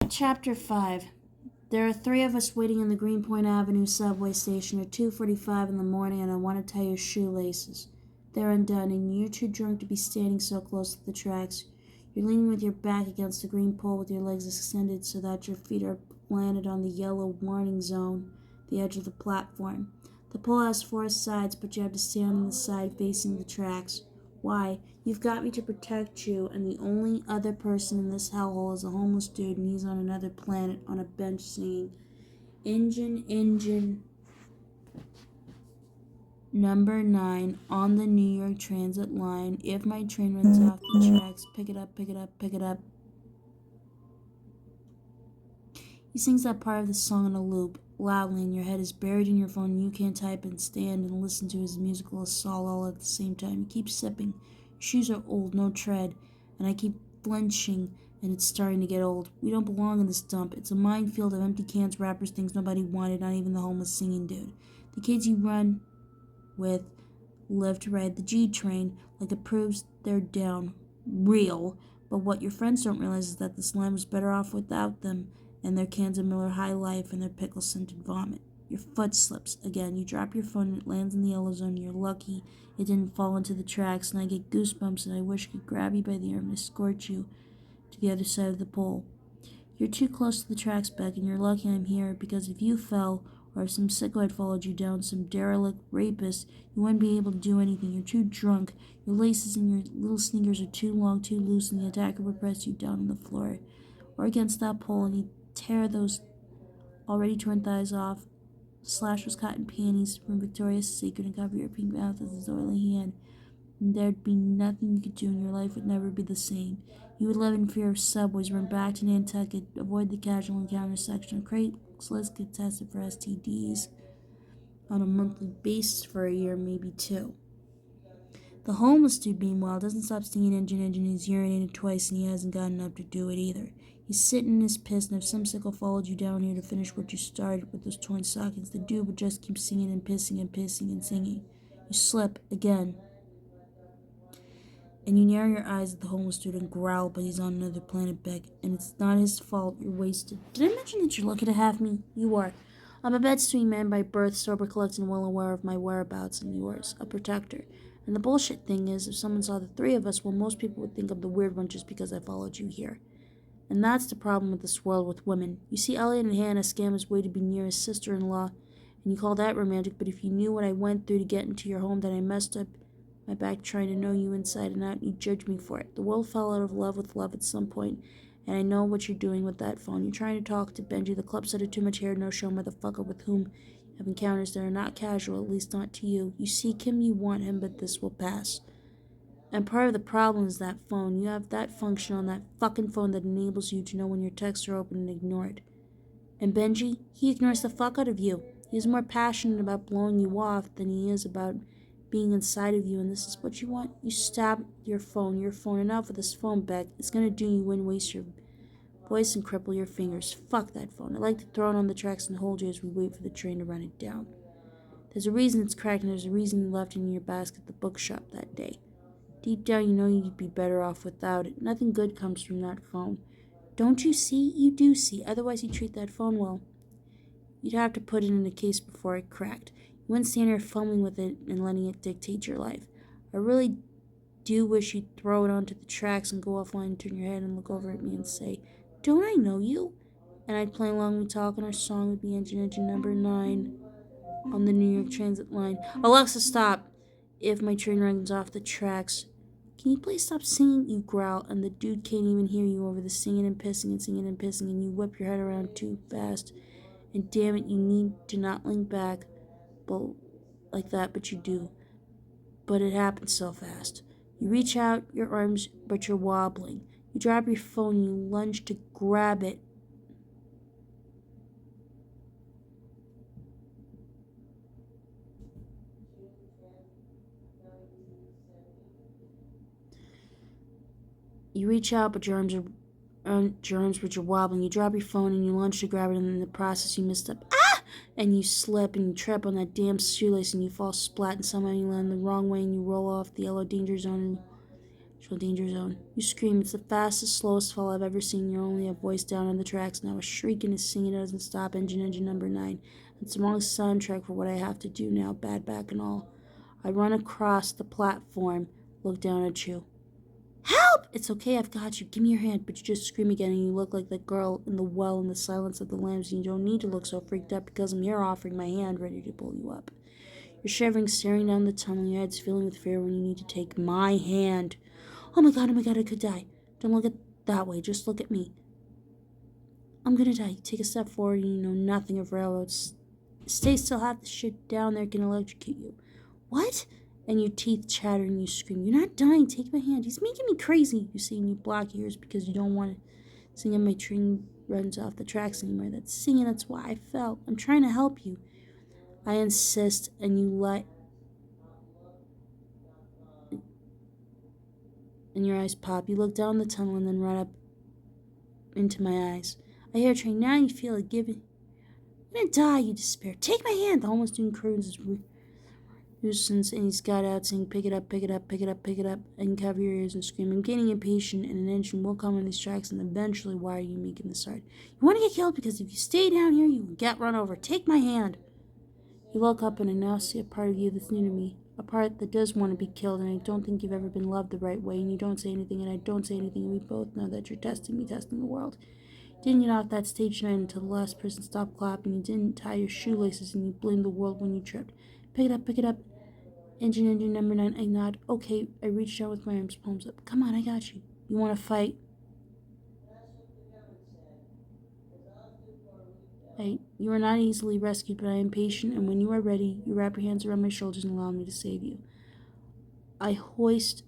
Chapter 5. There are three of us waiting in the Greenpoint Avenue subway station at 2:45 in the morning, and I want to tie your shoelaces. They're undone, and you're too drunk to be standing so close to the tracks. You're leaning with your back against the green pole with your legs extended so that your feet are planted on the yellow warning zone, the edge of the platform. The pole has four sides, but you have to stand on the side facing the tracks. Why? You've got me to protect you, and the only other person in this hellhole is a homeless dude, and he's on another planet on a bench singing, Engine, engine, number 9 on the New York Transit line. If my train runs off the tracks, pick it up, pick it up, pick it up. He sings that part of the song on a loop, loudly, and your head is buried in your phone, and you can't type and stand and listen to his musical assault all at the same time. You keep sipping. Your shoes are old, no tread, and I keep flinching, and it's starting to get old. We don't belong in this dump. It's a minefield of empty cans, wrappers, things nobody wanted, not even the homeless singing dude. The kids you run with live to ride the G train, like it proves they're down. Real. But what your friends don't realize is that this line was better off without them, and their cans of Miller High Life and their pickle-scented vomit. Your foot slips. Again, you drop your phone and it lands in the yellow zone. You're lucky it didn't fall into the tracks, and I get goosebumps, and I wish I could grab you by the arm and escort you to the other side of the pole. You're too close to the tracks, Beck, and you're lucky I'm here, because if you fell, or if some sicko had followed you down, some derelict rapist, you wouldn't be able to do anything. You're too drunk. Your laces and your little sneakers are too long, too loose, and the attacker would press you down on the floor or against that pole, and he'd tear those already torn thighs off, slash those cotton panties from Victoria's Secret, and cover your pink mouth with his oily hand. And there'd be nothing you could do, and your life would never be the same. You would live in fear of subways, run back to Nantucket, avoid the casual encounter section of Craigslist, get tested for STDs on a monthly basis for a year, maybe two. The homeless dude, meanwhile, doesn't stop singing engine. He's urinated twice, and he hasn't gotten up to do it either. He's sitting in his piss, and if some sickle followed you down here to finish what you started with those torn stockings, the dude would just keep singing and pissing and pissing and singing. You slip again, and you narrow your eyes at the homeless dude and growl, but he's on another planet, Beck, and it's not his fault. You're wasted. Did I mention that you're lucky to have me? You are. I'm a bed-sitting man by birth, sober, collected, and well aware of my whereabouts and yours. A protector. And the bullshit thing is, if someone saw the three of us, well, most people would think I'm the weird one just because I followed you here. And that's the problem with this world with women. You see Elliot and Hannah scam his way to be near his sister-in-law, and you call that romantic, but if you knew what I went through to get into your home, that I messed up my back trying to know you inside and out, and you judge me for it. The world fell out of love with love at some point, and I know what you're doing with that phone. You're trying to talk to Benji, the club-setter, too-much hair, no-show motherfucker with whom you have encounters that are not casual, at least not to you. You seek him, you want him, but this will pass. And part of the problem is that phone. You have that function on that fucking phone that enables you to know when your texts are open and ignored. And Benji, he ignores the fuck out of you. He's more passionate about blowing you off than he is about being inside of you, and this is what you want? You stab your phone. Enough with this phone, Beck. It's gonna do you in, waste your voice and cripple your fingers. Fuck that phone. I'd like to throw it on the tracks and hold you as we wait for the train to run it down. There's a reason it's cracked, and there's a reason you left it in your basket at the bookshop that day. Deep down, you know you'd be better off without it. Nothing good comes from that phone. Don't you see? You do see. Otherwise, you'd treat that phone well. You'd have to put it in a case before it cracked. You wouldn't stand here fumbling with it and letting it dictate your life. I really do wish you'd throw it onto the tracks and go offline and turn your head and look over at me and say, "Don't I know you?" And I'd play along with talk, and our song would be engine number 9 on the New York Transit line. Alexa, stop! If my train runs off the tracks. Can you please stop singing? You growl, and the dude can't even hear you over the singing and pissing and singing and pissing, and you whip your head around too fast. And damn it, you need to not lean back like that, but you do. But it happens so fast. You reach out your arms, but you're wobbling. You drop your phone, you lunge to grab it. You reach out, but but you're wobbling. You drop your phone and you lunge to grab it, and in the process you miss up. Ah! And you slip and you trip on that damn shoelace, and you fall splat, and somehow you land the wrong way, and you roll off the yellow danger zone, and Actual danger zone. You scream. It's the fastest, slowest fall I've ever seen. You're only a voice down on the tracks now. A shriek and a singing doesn't stop. Engine number 9. It's the wrong soundtrack for what I have to do now, bad back and all. I run across the platform, look down at you. Help! It's okay, I've got you. Give me your hand. But you just scream again and you look like that girl in the well in the Silence of the Lambs. You don't need to look so freaked out because I'm here offering my hand, ready to pull you up. You're shivering, staring down the tunnel. Your head's filling with fear when you need to take my hand. Oh my god, I could die. Don't look at that way, just look at me. I'm gonna die. You take a step forward and you know nothing of railroads. Stay still, half the shit down there can electrocute you. What? And your teeth chatter and you scream. You're not dying, take my hand. He's making me crazy. You say and you block your ears because you don't want to sing and my train runs off the tracks anymore. That's singing, that's why I fell. I'm trying to help you. I insist and you let and your eyes pop. You look down the tunnel and then right up into my eyes. I hear a train. Now you feel it giving. I'm gonna die, you despair. Take my hand. The almost doing croons his nuisance and he's got out saying, pick it up, pick it up, pick it up, pick it up, and cover your ears and scream. I'm getting impatient and an engine will come on these tracks and eventually why are you making this hard? You want to get killed because if you stay down here, you will get run over. Take my hand. You look up and I now see a part of you that's new to me. A part that does want to be killed, and I don't think you've ever been loved the right way, and you don't say anything, and I don't say anything, and we both know that you're testing me, testing the world. You didn't get off that stage tonight until the last person stopped clapping. You didn't tie your shoelaces, and you blamed the world when you tripped. Pick it up, pick it up. Engine number 9. I nod. Okay, I reached out with my arms, palms up. Come on, I got you. You want to fight? You are not easily rescued, but I am patient, and when you are ready, you wrap your hands around my shoulders and allow me to save you. I hoist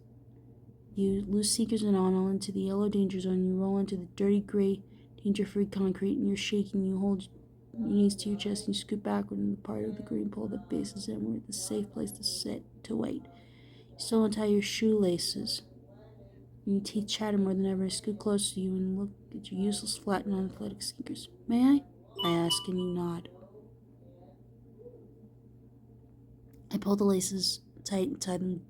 you, loose seekers and all, into the yellow danger zone. You roll into the dirty, gray, danger-free concrete, and you're shaking. You hold your knees to your chest, and you scoot backward in the part of the green pole that faces inward, the safe place to sit, to wait. You still untie your shoelaces, and your teeth chatter more than ever. I scoot close to you and look at your useless, flat, and unathletic sneakers. May I? I ask, and you nod. I pull the laces tight and tie them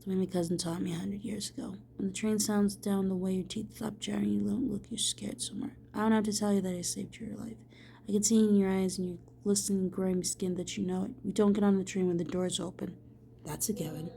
the way my cousin taught me 100 years ago. When the train sounds down the way, your teeth stop chattering, you don't look, you're scared somewhere. I don't have to tell you that I saved your life. I can see in your eyes and your glistening, grimy skin that you know it. We don't get on the train when the doors open. That's a given.